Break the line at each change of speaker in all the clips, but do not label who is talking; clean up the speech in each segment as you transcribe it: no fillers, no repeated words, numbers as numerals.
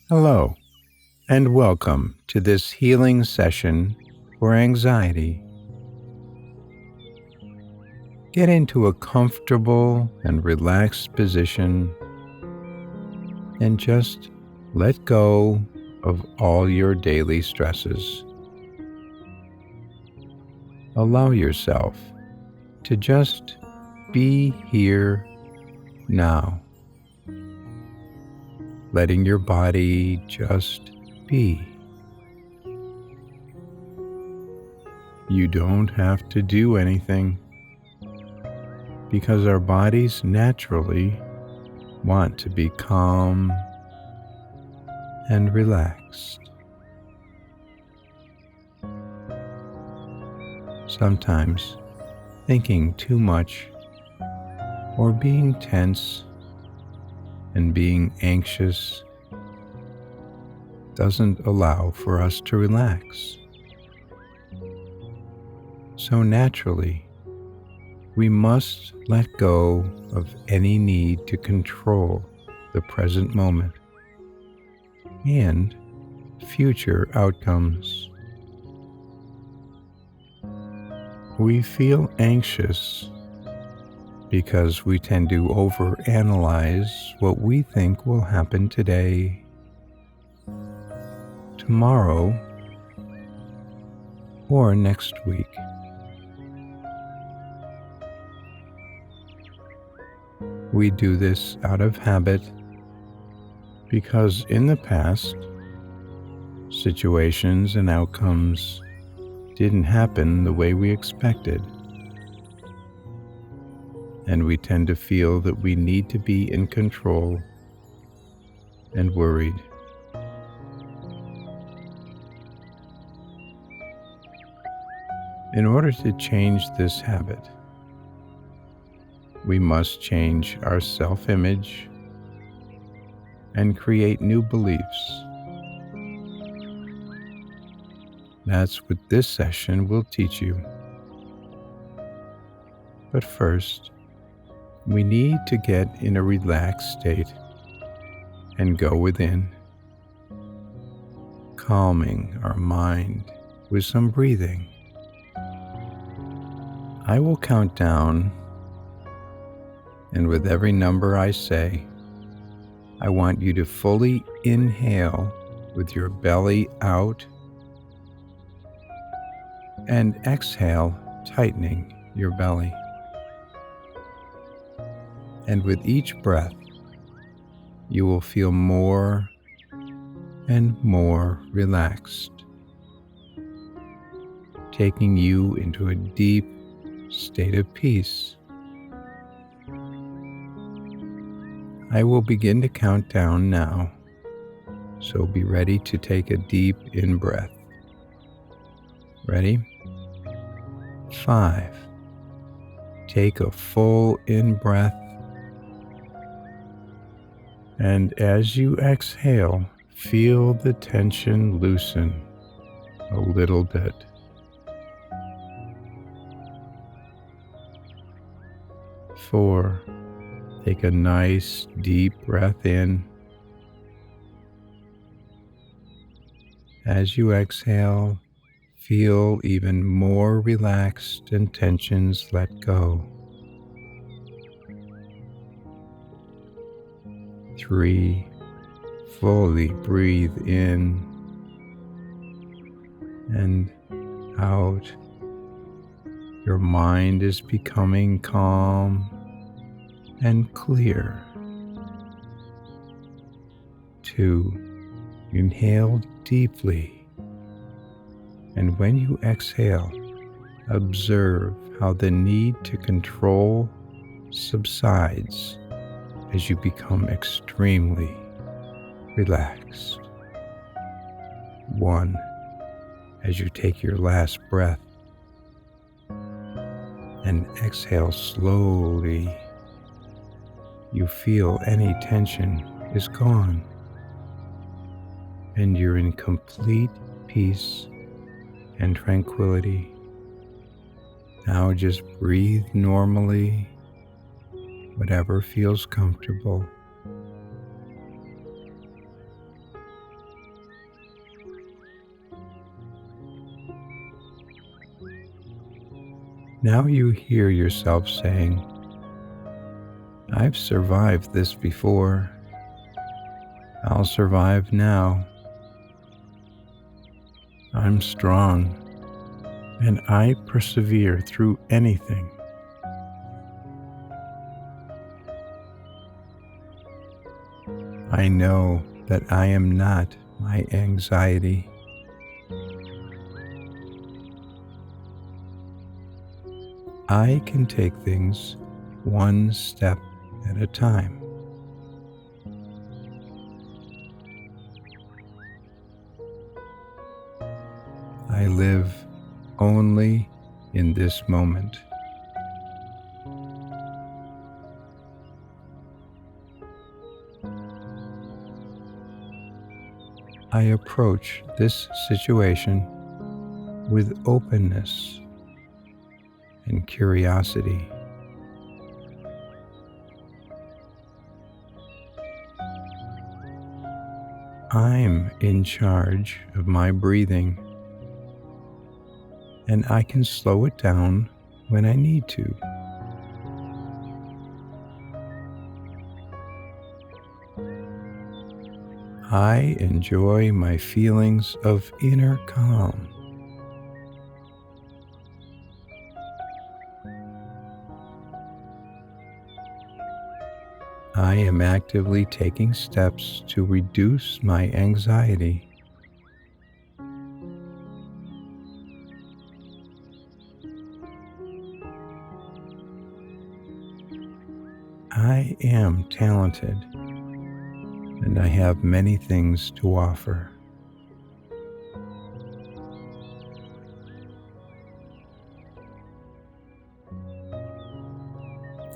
Hello, and welcome to this healing session for anxiety. Get into a comfortable and relaxed position and just let go of all your daily stresses. Allow yourself to just be here now, letting your body just be. You don't have to do anything because our bodies naturally want to be calm and relaxed. Sometimes thinking too much or being tense and being anxious doesn't allow for us to relax. So naturally, we must let go of any need to control the present moment and future outcomes. We feel anxious because we tend to overanalyze what we think will happen today, tomorrow, or next week. We do this out of habit because in the past, situations and outcomes didn't happen the way we expected, and we tend to feel that we need to be in control and worried. In order to change this habit, we must change our self-image and create new beliefs. That's what this session will teach you. But first, we need to get in a relaxed state and go within, calming our mind with some breathing. I will count down, and with every number I say, I want you to fully inhale with your belly out and exhale, tightening your belly. And with each breath, you will feel more and more relaxed, taking you into a deep state of peace. I will begin to count down now, so be ready to take a deep in-breath. Ready? 5. Take a full in-breath, and as you exhale, feel the tension loosen a little bit. 4. Take a nice deep breath in. As you exhale, feel even more relaxed and tensions let go. 3. Fully breathe in and out. Your mind is becoming calm and clear. 2. Inhale deeply, and when you exhale, observe how the need to control subsides as you become extremely relaxed. 1. As you take your last breath and exhale slowly, you feel any tension is gone, and you're in complete peace and tranquility. Now just breathe normally, whatever feels comfortable. Now you hear yourself saying, "I've survived this before. I'll survive now. I'm strong, and I persevere through anything." I know that I am not my anxiety. I can take things one step at a time. I live only in this moment. I approach this situation with openness and curiosity. I'm in charge of my breathing, and I can slow it down when I need to. I enjoy my feelings of inner calm. I am actively taking steps to reduce my anxiety. I am talented, and I have many things to offer.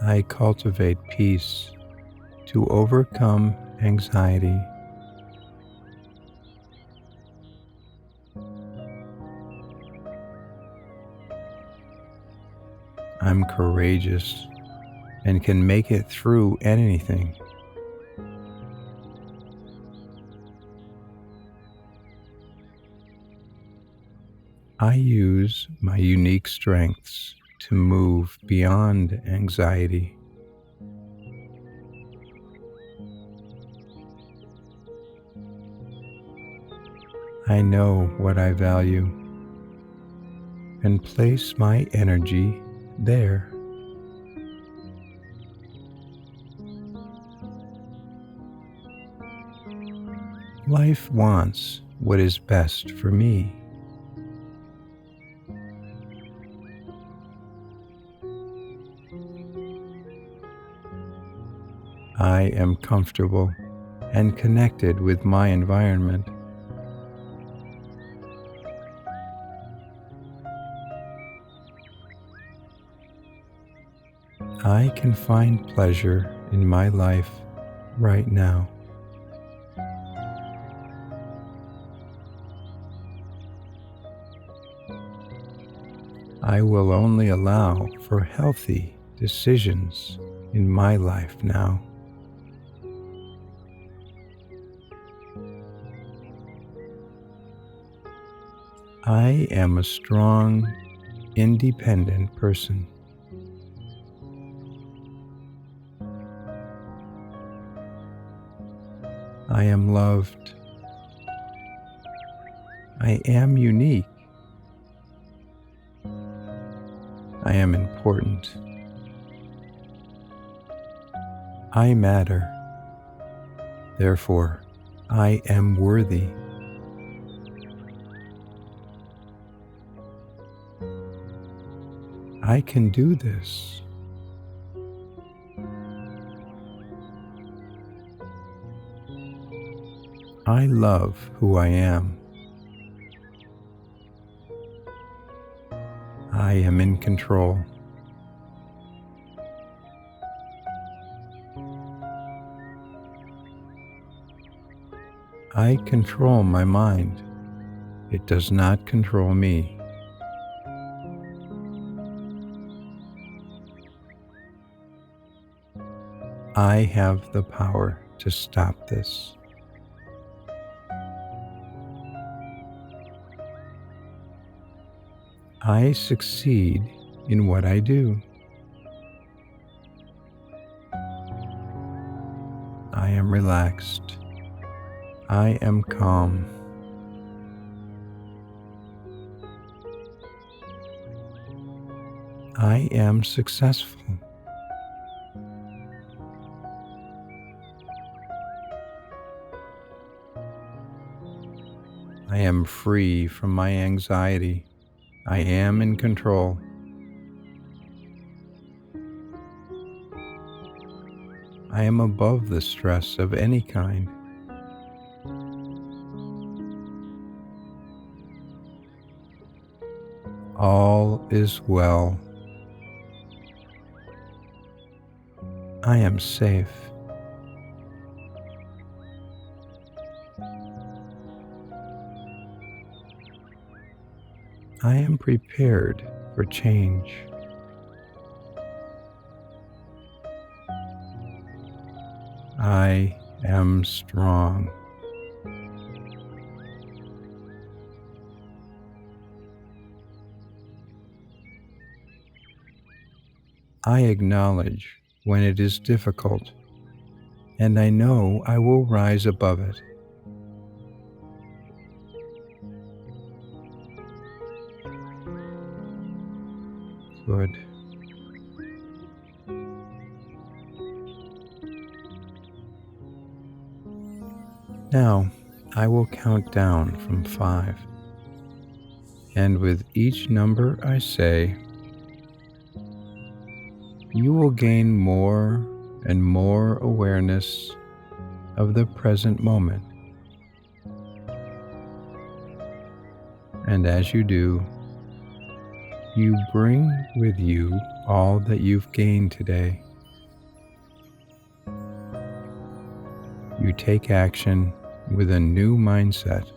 I cultivate peace to overcome anxiety. I'm courageous and can make it through anything. I use my unique strengths to move beyond anxiety. I know what I value and place my energy there. Life wants what is best for me. I am comfortable and connected with my environment. I can find pleasure in my life right now. I will only allow for healthy decisions in my life now. I am a strong, independent person. I am loved. I am unique. I am important. I matter. Therefore, I am worthy. I can do this. I love who I am. I am in control. I control my mind. It does not control me. I have the power to stop this. I succeed in what I do. I am relaxed. I am calm. I am successful. I am free from my anxiety. I am in control. I am above the stress of any kind. All is well. I am safe. I am prepared for change. I am strong. I acknowledge when it is difficult, and I know I will rise above it. Good. Now, I will count down from 5, and with each number I say, you will gain more and more awareness of the present moment. And as you do, you bring with you all that you've gained today. You take action with a new mindset,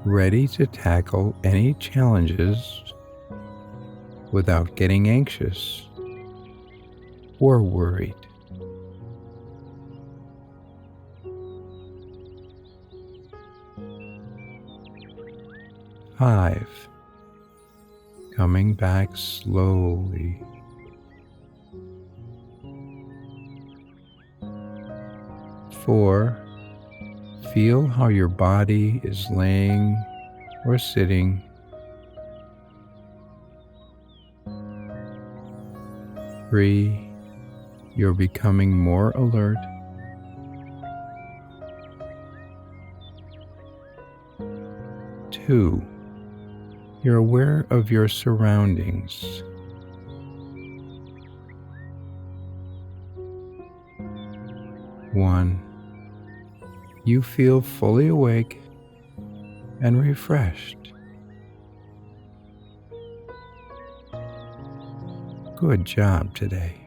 ready to tackle any challenges without getting anxious or worried. Five, coming back slowly. 4, feel how your body is laying or sitting. 3, you're becoming more alert. 2, you're aware of your surroundings. 1, you feel fully awake and refreshed. Good job today.